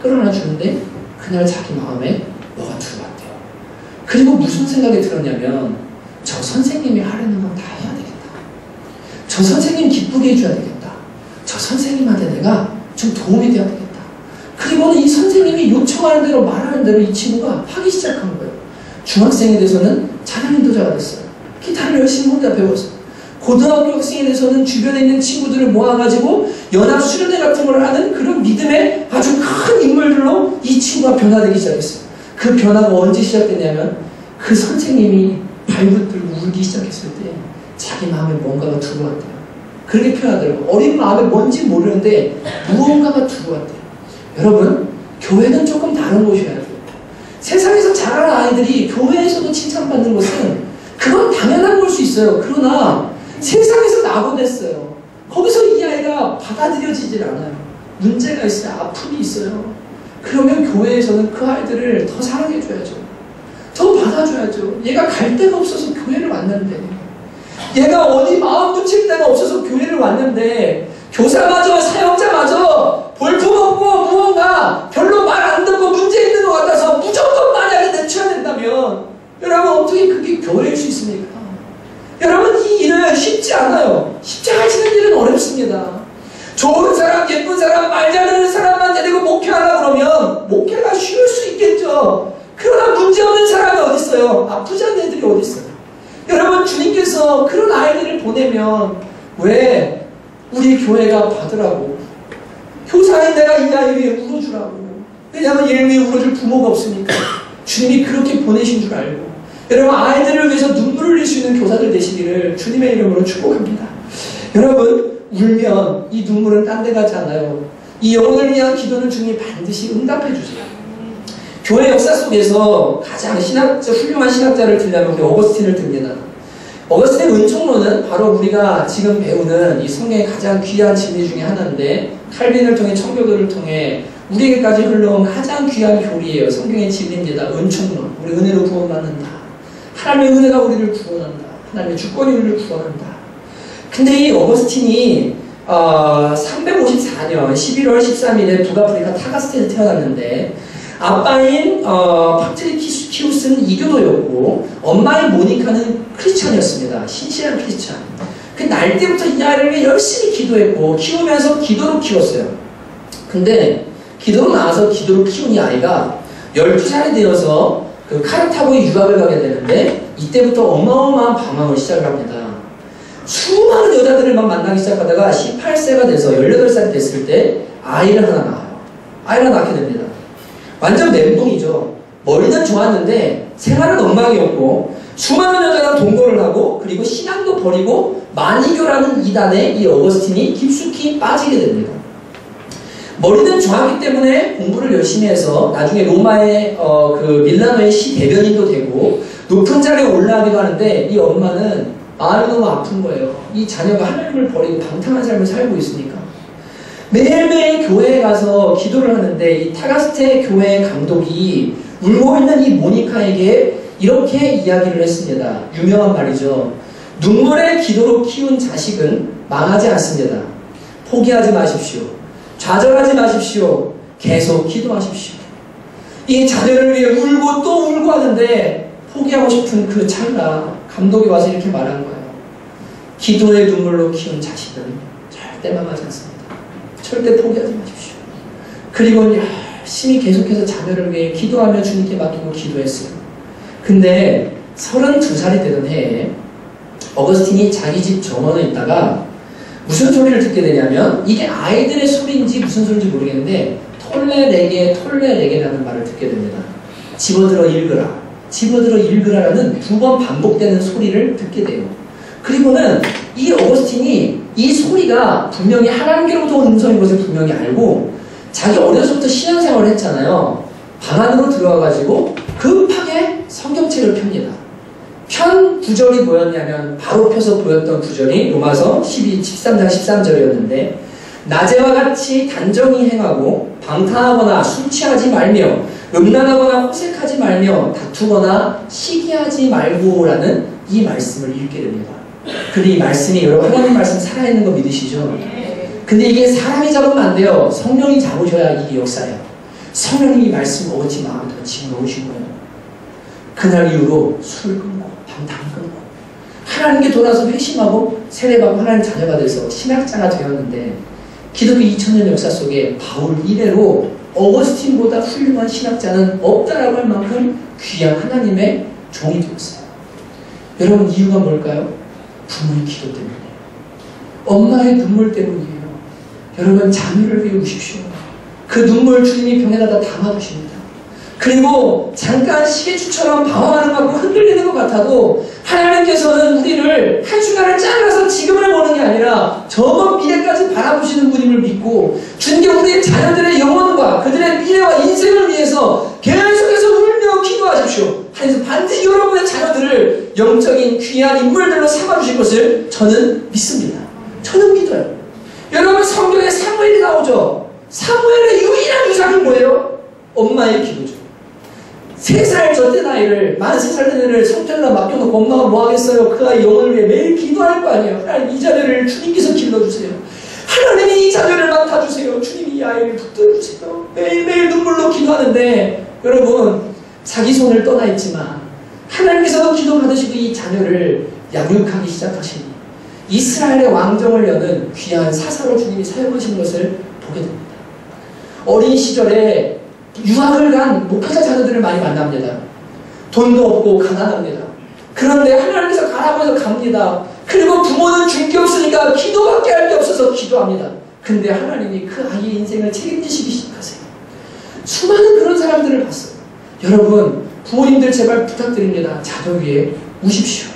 끌어안아주는데 그날 자기 마음에 뭐가 들어왔대요. 그리고 무슨 생각이 들었냐면 저 선생님이 하려는 건 다 해야 되겠다. 저 선생님 기쁘게 해줘야 되겠다. 저 선생님한테 내가 좀 도움이 돼야 되겠다. 그리고는 이 선생님이 요청하는 대로 말하는 대로 이 친구가 하기 시작한 거예요. 중학생에 대해서는 찬양 인도자가 됐어요. 기타를 열심히 혼자 배웠어요. 고등학교 학생에 대해서는 주변에 있는 친구들을 모아가지고 연합 수련회 같은 걸 하는 그런 믿음의 아주 큰 인물들로 이 친구가 변화되기 시작했어요. 그 변화가 언제 시작됐냐면 그 선생님이 발붙들고 울기 시작했을 때 자기 마음에 뭔가가 들어왔대요. 그렇게 표현하더라고요. 어린 마음에 뭔지 모르는데 무언가가 들어왔대요. 여러분, 교회는 조금 다른 곳이어야 돼요. 세상에서 자라는 아이들이 교회에서도 칭찬받는 것은 그건 당연한 걸 수 있어요. 그러나 세상에서 낙오됐어요. 거기서 이 아이가 받아들여지질 않아요. 문제가 있어요. 아픔이 있어요. 그러면 교회에서는 그 아이들을 더 사랑해줘야죠. 더 받아줘야죠. 얘가 갈 데가 없어서 교회를 왔는데, 얘가 어디 마음 붙일 데가 없어서 교회를 왔는데, 교사마저 사역자마저 볼품없고 무언가 별로 말 안 듣고 문제 있는 것 같아서 무조건 만약에 내쳐야 된다면 여러분 어떻게 그게 교회일 수 있습니까? 여러분 이 일은 쉽지 않아요. 쉽지 않으시는 일은 어렵습니다. 좋은 사람, 예쁜 사람, 말 잘하는 사람만 데리고 목회하라 그러면 목회가 쉬울 수 있겠죠. 그러나 문제없는 사람이 어디 있어요? 아프지 않은 애들이 어디 있어요? 여러분 주님께서 그런 아이들을 보내면 왜 우리 교회가 받으라고 교사인 내가 이 아이 위해 울어주라고. 왜냐하면 얘 위해 울어줄 부모가 없으니까 주님이 그렇게 보내신 줄 알고 여러분 아이들을 위해서 눈물을 흘릴 수 있는 교사들 되시기를 주님의 이름으로 축복합니다. 여러분 울면 이 눈물은 딴 데 가지 않아요. 이 영혼을 위한 기도는 주님이 반드시 응답해 주세요. 교회 역사 속에서 가장 훌륭한 신학자를 들려면 우리 어거스틴을 듭니다. 어거스틴의 은총론은 바로 우리가 지금 배우는 이 성경의 가장 귀한 진리 중에 하나인데 칼빈을 통해 청교도를 통해 우리에게까지 흘러온 가장 귀한 교리예요. 성경의 진리입니다. 은총론. 우리 은혜로 구원받는다. 하나님의 은혜가 우리를 구원한다. 하나님의 주권이 우리를 구원한다. 근데 이 어거스틴이 354년 11월 13일에 북아프리카 타가스트에서 태어났는데 아빠인 파트리키우스는 이교도였고 엄마인 모니카는 크리스찬이었습니다. 신실한 크리스찬. 그 날 때부터 이 아이를 위해 열심히 기도했고 키우면서 기도로 키웠어요. 근데 기도로 나와서 기도로 키운 이 아이가 12살이 되어서 그 카르타고에 유학을 가게 되는데 이때부터 어마어마한 방황을 시작을 합니다. 수많은 여자들을 막 만나기 시작하다가 18세가 돼서 18살이 됐을 때 아이를 하나 낳아요. 아이를 낳게 됩니다. 완전 멘붕이죠. 머리는 좋았는데 생활은 엉망이었고 수많은 여자랑 동거를 하고 그리고 신앙도 버리고 마니교라는 이단에 이 어거스틴이 깊숙이 빠지게 됩니다. 머리는 좋았기 때문에 공부를 열심히 해서 나중에 로마의 밀라노의 시 대변인도 되고 높은 자리에 올라가기도 하는데 이 엄마는 마음이 너무 아픈 거예요. 이 자녀가 하나님을 버리고 방탕한 삶을 살고 있으니까. 매일매일 교회에 가서 기도를 하는데 이 타가스테 교회 감독이 울고 있는 이 모니카에게 이렇게 이야기를 했습니다. 유명한 말이죠. 눈물의 기도로 키운 자식은 망하지 않습니다. 포기하지 마십시오. 좌절하지 마십시오. 계속 기도하십시오. 이 자녀를 위해 울고 또 울고 하는데 포기하고 싶은 그 찰나 감독이 와서 이렇게 말한 거예요. 기도의 눈물로 키운 자식은 절대 망하지 않습니다. 절대 포기하지 마십시오. 그리고 열심히 계속해서 자녀를 위해 기도하며 주님께 맡기고 기도했어요. 근데 32살이 되던 해에 어거스틴이 자기 집 정원에 있다가 무슨 소리를 듣게 되냐면 이게 아이들의 소리인지 무슨 소리인지 모르겠는데 톨레레게라는 말을 듣게 됩니다. 집어들어 읽으라. 집어들어 읽으라라는 2번 반복되는 소리를 듣게 돼요. 그리고는 이 어거스틴이 이 소리가 분명히 하나님께로부터 온 음성인 것을 분명히 알고 자기 어려서부터 신앙생활을 했잖아요. 방 안으로 들어와가지고 급하게 성경책을 펴니다. 편 구절이 뭐였냐면 바로 펴서 보였던 구절이 로마서 13장 13절이었는데 낮에와 같이 단정히 행하고 방탕하거나 술 취하지 말며 음란하거나 호색하지 말며 다투거나 시기하지 말고라는 이 말씀을 읽게 됩니다. 근데 이 말씀이 여러분 하나님 말씀 살아있는 거 믿으시죠? 근데 이게 사람이 잡으면 안 돼요. 성령이 잡으셔야 이게 역사예요. 성령님이 말씀 어거지 마음에 집어넣으신 거예요. 그날 이후로 술 끊고 방탕 끊고 하나님께 돌아서 회심하고 세례받고 하나님 자녀가 돼서 신학자가 되었는데 기독교 2000년 역사 속에 바울 이래로 어거스틴보다 훌륭한 신학자는 없다라고 할 만큼 귀한 하나님의 종이 되었어요. 여러분 이유가 뭘까요? 부모의 기도 때문이에요. 엄마의 눈물 때문이에요. 여러분 자녀를 위해 우십시오. 그 눈물 주님이 병에다 다 담아주십니다. 그리고 잠깐 시계추처럼 방황하는 것 같고 흔들리는 것 같아도 하나님께서는 우리를 한순간을 잘라서 지금을 보는 게 아니라 저 미래까지 바라보시는 분임을 믿고 주님께 우리의 자녀들의 영혼과 그들의 미래와 인생을 위해서 계속해서 울며 기도하십시오. 그래서 반드시 여러분의 자녀들을 영적인 귀한 인물들로 삼아주실 것을 저는 믿습니다. 저는 믿어요. 여러분 성경에 사무엘이 나오죠. 사무엘의 유일한 유산이 뭐예요? 엄마의 기도죠. 3살 젖된 아이를, 만 3살 된 애를 성전에다 맡겨놓고 엄마가 뭐 하겠어요? 그 아이 영혼을 위해 매일 기도할 거 아니에요. 하나님 이 자녀를 주님께서 길러주세요. 하나님이 이 자녀를 맡아주세요. 주님이 이 아이를 붙들어주세요. 매일매일 눈물로 기도하는데 여러분 자기 손을 떠나 있지만 하나님께서도 기도 받으시고 이 자녀를 양육하기 시작하시니 이스라엘의 왕정을 여는 귀한 사사로 주님이 사용하신 것을 보게 됩니다. 어린 시절에 유학을 간 목회자 자녀들을 많이 만납니다. 돈도 없고 가난합니다. 그런데 하나님께서 가라고 해서 갑니다. 그리고 부모는 줄 게 없으니까 기도밖에 할 게 없어서 기도합니다. 근데 하나님이 그 아이의 인생을 책임지시기 시작하세요. 수많은 그런 사람들을 봤어요. 여러분 부모님들 제발 부탁드립니다. 자녀 위에 우십시오.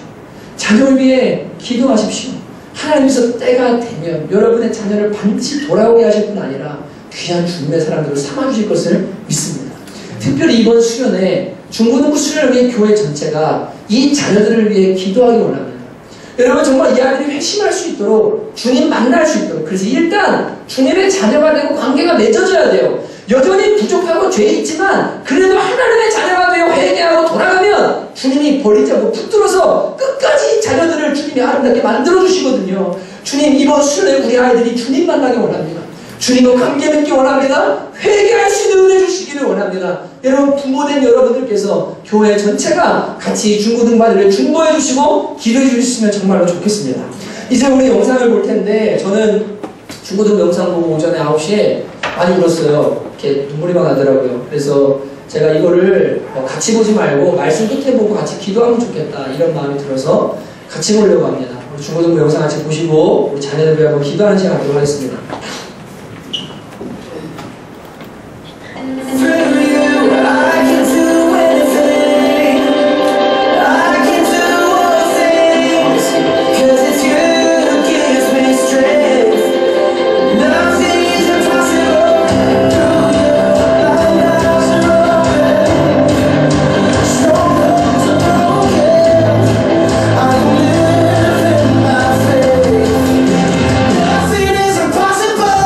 자녀 위에 기도하십시오. 하나님께서 때가 되면 여러분의 자녀를 반드시 돌아오게 하실 뿐 아니라 귀한 주님의 사람들을 삼아주실 것을 믿습니다. 특별히 이번 수련회 중고등부 수련을 위해 교회 전체가 이 자녀들을 위해 기도하기 원합니다. 여러분 정말 이 아이들이 회심할 수 있도록 주님 만날 수 있도록 그래서 일단 주님의 자녀가 되고 관계가 맺어져야 돼요. 여전히 부족하고 죄 있지만 그래도 하나님의 자녀가 되어 회개하고 돌아가면 주님이 버리지 않고 붙들어서 끝까지 자녀들을 주님이 아름답게 만들어주시거든요. 주님 이번 수련회 우리 아이들이 주님 만나기 원합니다. 주님과 관계 맺기 원합니다. 회개할 수 있는 은혜 주시기를 원합니다. 여러분 부모된 여러분들께서 교회 전체가 같이 중고등부 아이들을 중보해 주시고 기도해 주셨으면 정말로 좋겠습니다. 이제 우리 영상을 볼 텐데 저는 중고등부 영상 보고 오전에 9시에 많이 울었어요. 이렇게 눈물이 막 나더라고요. 그래서 제가 이거를 같이 보지 말고 말씀 끝에 보고 같이 기도하면 좋겠다 이런 마음이 들어서 같이 보려고 합니다. 우리 중고등부 영상 같이 보시고 우리 자녀들 위해 한번 기도하는 시간 갖도록 하겠습니다. Nothing is impossible.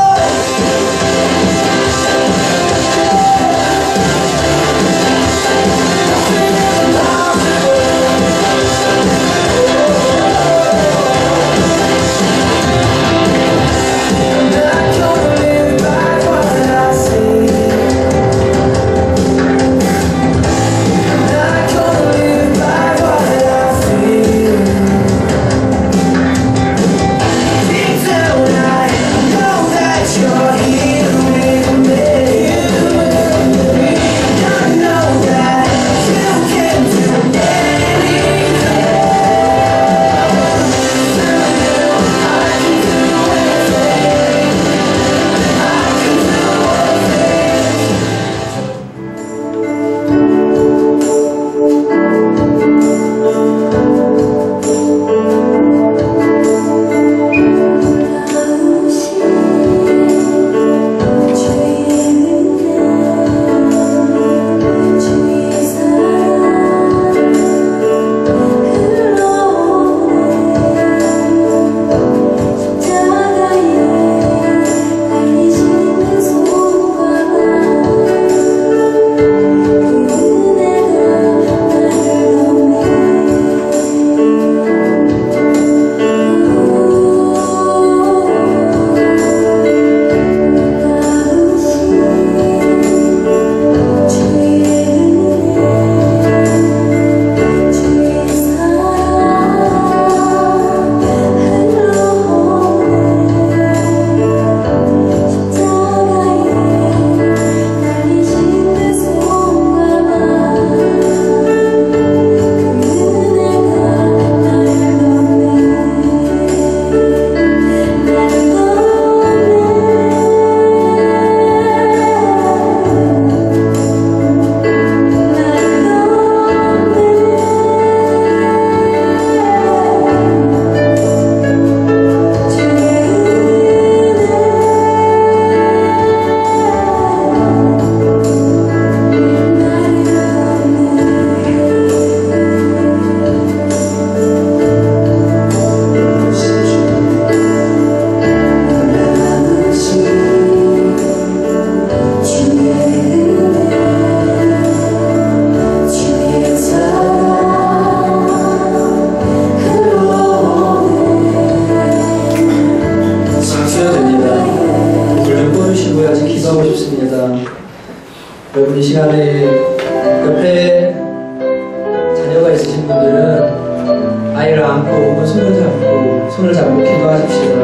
한번 손을 잡고 기도하십시다.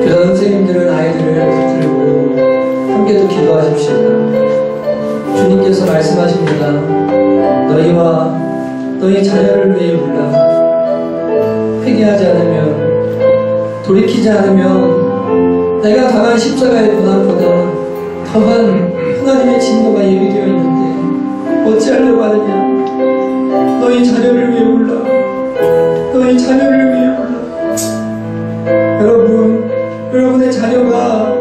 교사 선생님들은 아이들을 붙들고 함께 또 기도하십시다. 주님께서 말씀하십니다. 너희와 너희 자녀를 위해 울라. 회개하지 않으면, 돌이키지 않으면 내가 당한 십자가의 고난보다 더한 하나님의 진노가 예비되어 있는데 어찌하려고 하느냐. 너희 자녀를 위해 울라. 너희 자녀를 위해 울라. 여러분의 자녀가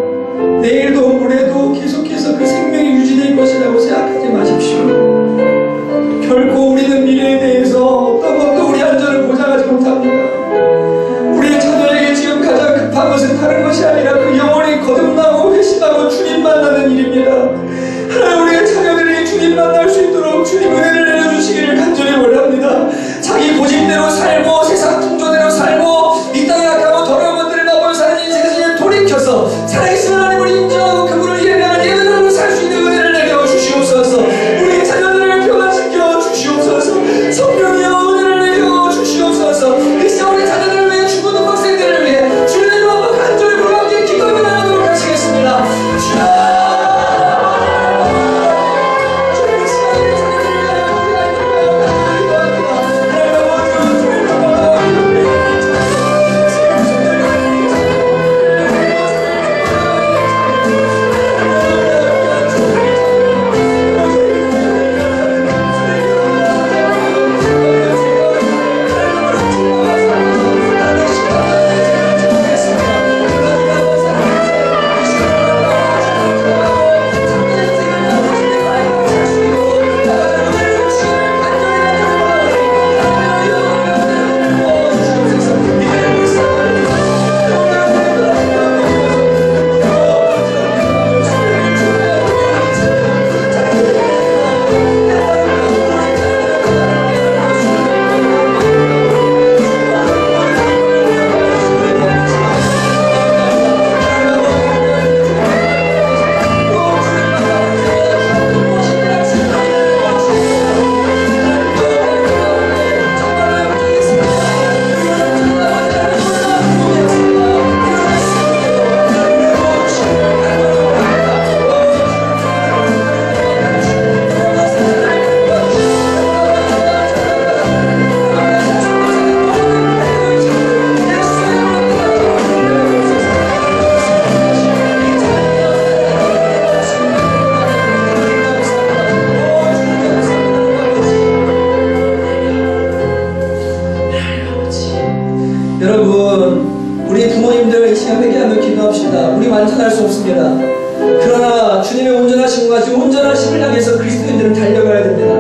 내일도 모레도 계속해서 그 생명이 유지될 것이라고 생각하지 마십시오. 결코 우리는 미래에 대해서 어떤 것도 우리 안전을 보장하지 못합니다. 우리의 자녀에게 지금 가장 급한 것은 다른 것이 아니라 그 영혼이 거듭나고 회심하고 주님 만나는 일입니다. 하나님, 우리의 자녀들이 주님 만날 수 있도록 주님 은혜를 내려주시기를 간절히 원합니다. 자기 고집대로 살고 세상 풍조대로 살고 이 땅에 악하고 더러운 것들을 맛보며 사는 인생을 돌이켜서 살아계신 하나님을 인정하고 그분을 예배하는 예배자로 살 수 있는 은혜를 내려 주시옵소서. 우리의 자녀들을 변화시켜 주시옵소서. 성령이여 은혜를 내려 주시옵소서. 이 시간 우리 자녀들을 위해 죽어도 학생들을 위해 주님의 이름 앞에 간절히 불러함께 기도하며 나가도록 하시겠습니다. 여러분, 우리 부모님들 이 시간 회개하며 기도합시다. 우리 완전할 수 없습니다. 그러나 주님의 온전하심과 가지고 온전하심을 향해서 그리스도인들은 달려가야 됩니다.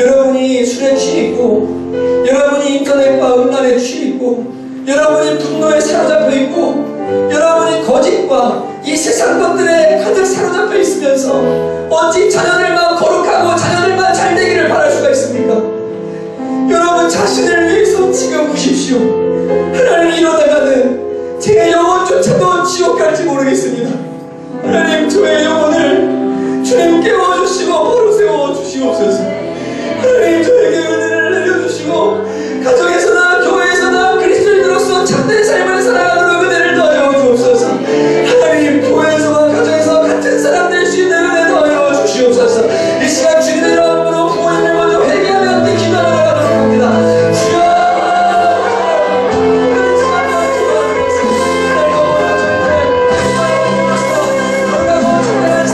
여러분이 술에 취했고, 여러분이 인터넷과 음란에 취했고, 여러분이 분노에 사로잡혀 있고, 여러분이 거짓과 이 세상 것들에 가득 사로잡혀 있으면서 어찌 자녀들만 거룩하고 자녀들만 잘 되기를 바랄 수가 있습니까? 여러분 자신을 위해서 지금 보십시오. 하나님, 이러다가는 제 영혼조차도 지옥 갈지 모르겠습니다. 하나님, 저의 영혼을 주님 깨워주시고 바로 세워주시옵소서. 하나님, 저에게 은혜를 내려주시고 가정에서나 교회에서나 그리스도인으로서 참된 삶을 살아가도록 은혜를 더하여 주옵소서. 하나님, 교회에서와 가정에서 같은 사람 될 수 있는 은혜 더하여 주시옵소서. 이 시간 주님의 이름으로 부모님을 먼저 회개하며 함께 기도하러 나가도록 합니다. 주여, 하나님,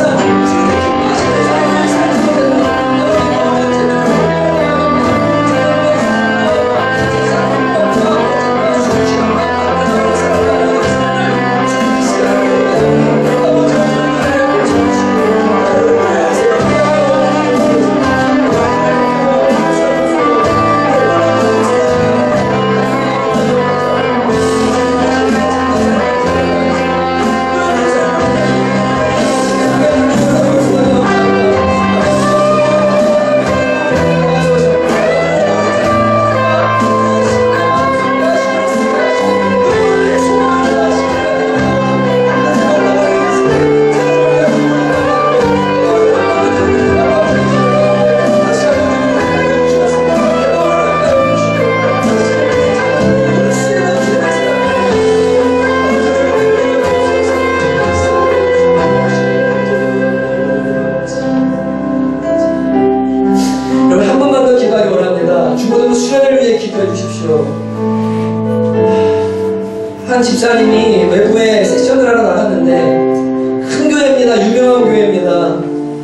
목사님이 외부에 세션을 하러 나갔는데 큰 교회입니다. 유명한 교회입니다.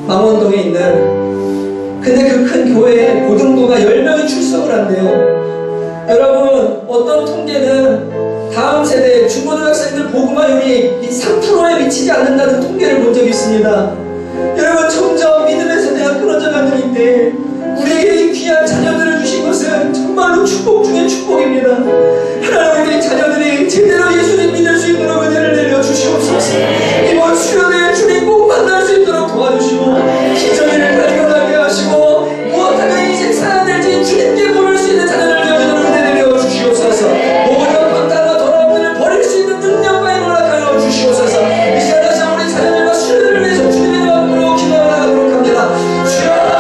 망원동에 있는. 근데 그 큰 교회에 고등부가 10명이 출석을 한대요. 여러분, 어떤 통계는 다음 세대 중고등학생들 복음화율이 3%에 미치지 않는다는 통계를 본 적이 있습니다. 여러분, 점점 믿음의 세대가 끊어져가는 이때 우리에게 이 귀한 자녀들을 주신 것은 정말로 축복 중에 축복입니다. 하나님, 우리 자녀들이 제대로 예수님 믿을 수 있도록 은혜를 내려 주시옵소서. 이번 수련회 주님 꼭 만날 수 있도록 도와주시고 기저귀를 발견하게 하시고 무엇하면 인생 살아낼지 주님께 보일 수 있는 자녀를 되어주도록 은혜 내려 주시옵소서. 모든 방탕과 더러움들을 버릴 수 있는 능력과 힘을 허락하여 주시옵소서. 이 시간 다시 한번 우리 자녀들과 수련회를 위해서 주님의 앞으로 기도하도록 합니다. 주여,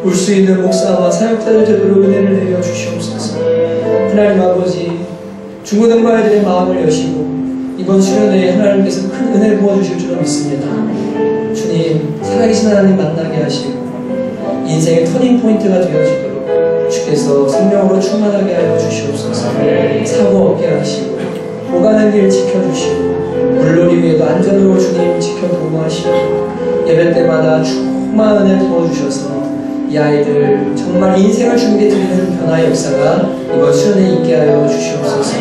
울 수 있는 목사와 사역자들 되도록 은혜를 내려 주시옵소서. 하나님 아버지, 중고등부 아이들의 마음을 여시고 이번 수련회에 하나님께서 큰 은혜를 부어주실 줄로 믿습니다. 주님, 살아계신 하나님 만나게 하시고 인생의 터닝포인트가 되어지도록 주께서 생명으로 충만하게 하여 주시옵소서. 사고 없게 하시고 오가는 길 지켜주시고 물놀이 위에도 안전으로 주님 지켜 보호하시고 예배 때마다 충만한 은혜 부어주셔서 이 아이들 정말 인생을 주님께 드리는 변화의 역사가 이번 수련회에 있게 하여 주시옵소서.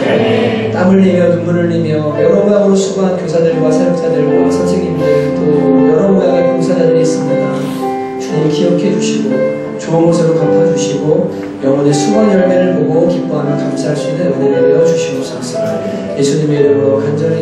땀 흘리며 눈물 흘리며 여러 모양으로 수고한 교사들과 사역자들과 선생님들 또 여러 모양의 봉사자들이 있습니다. 주님 기억해 주시고 좋은 곳으로 갚아주시고 영혼의 수건 열매를 보고 기뻐하며 감사할 수 있는 은혜를 내려 주시옵소서. 예수님의 이름으로 간절히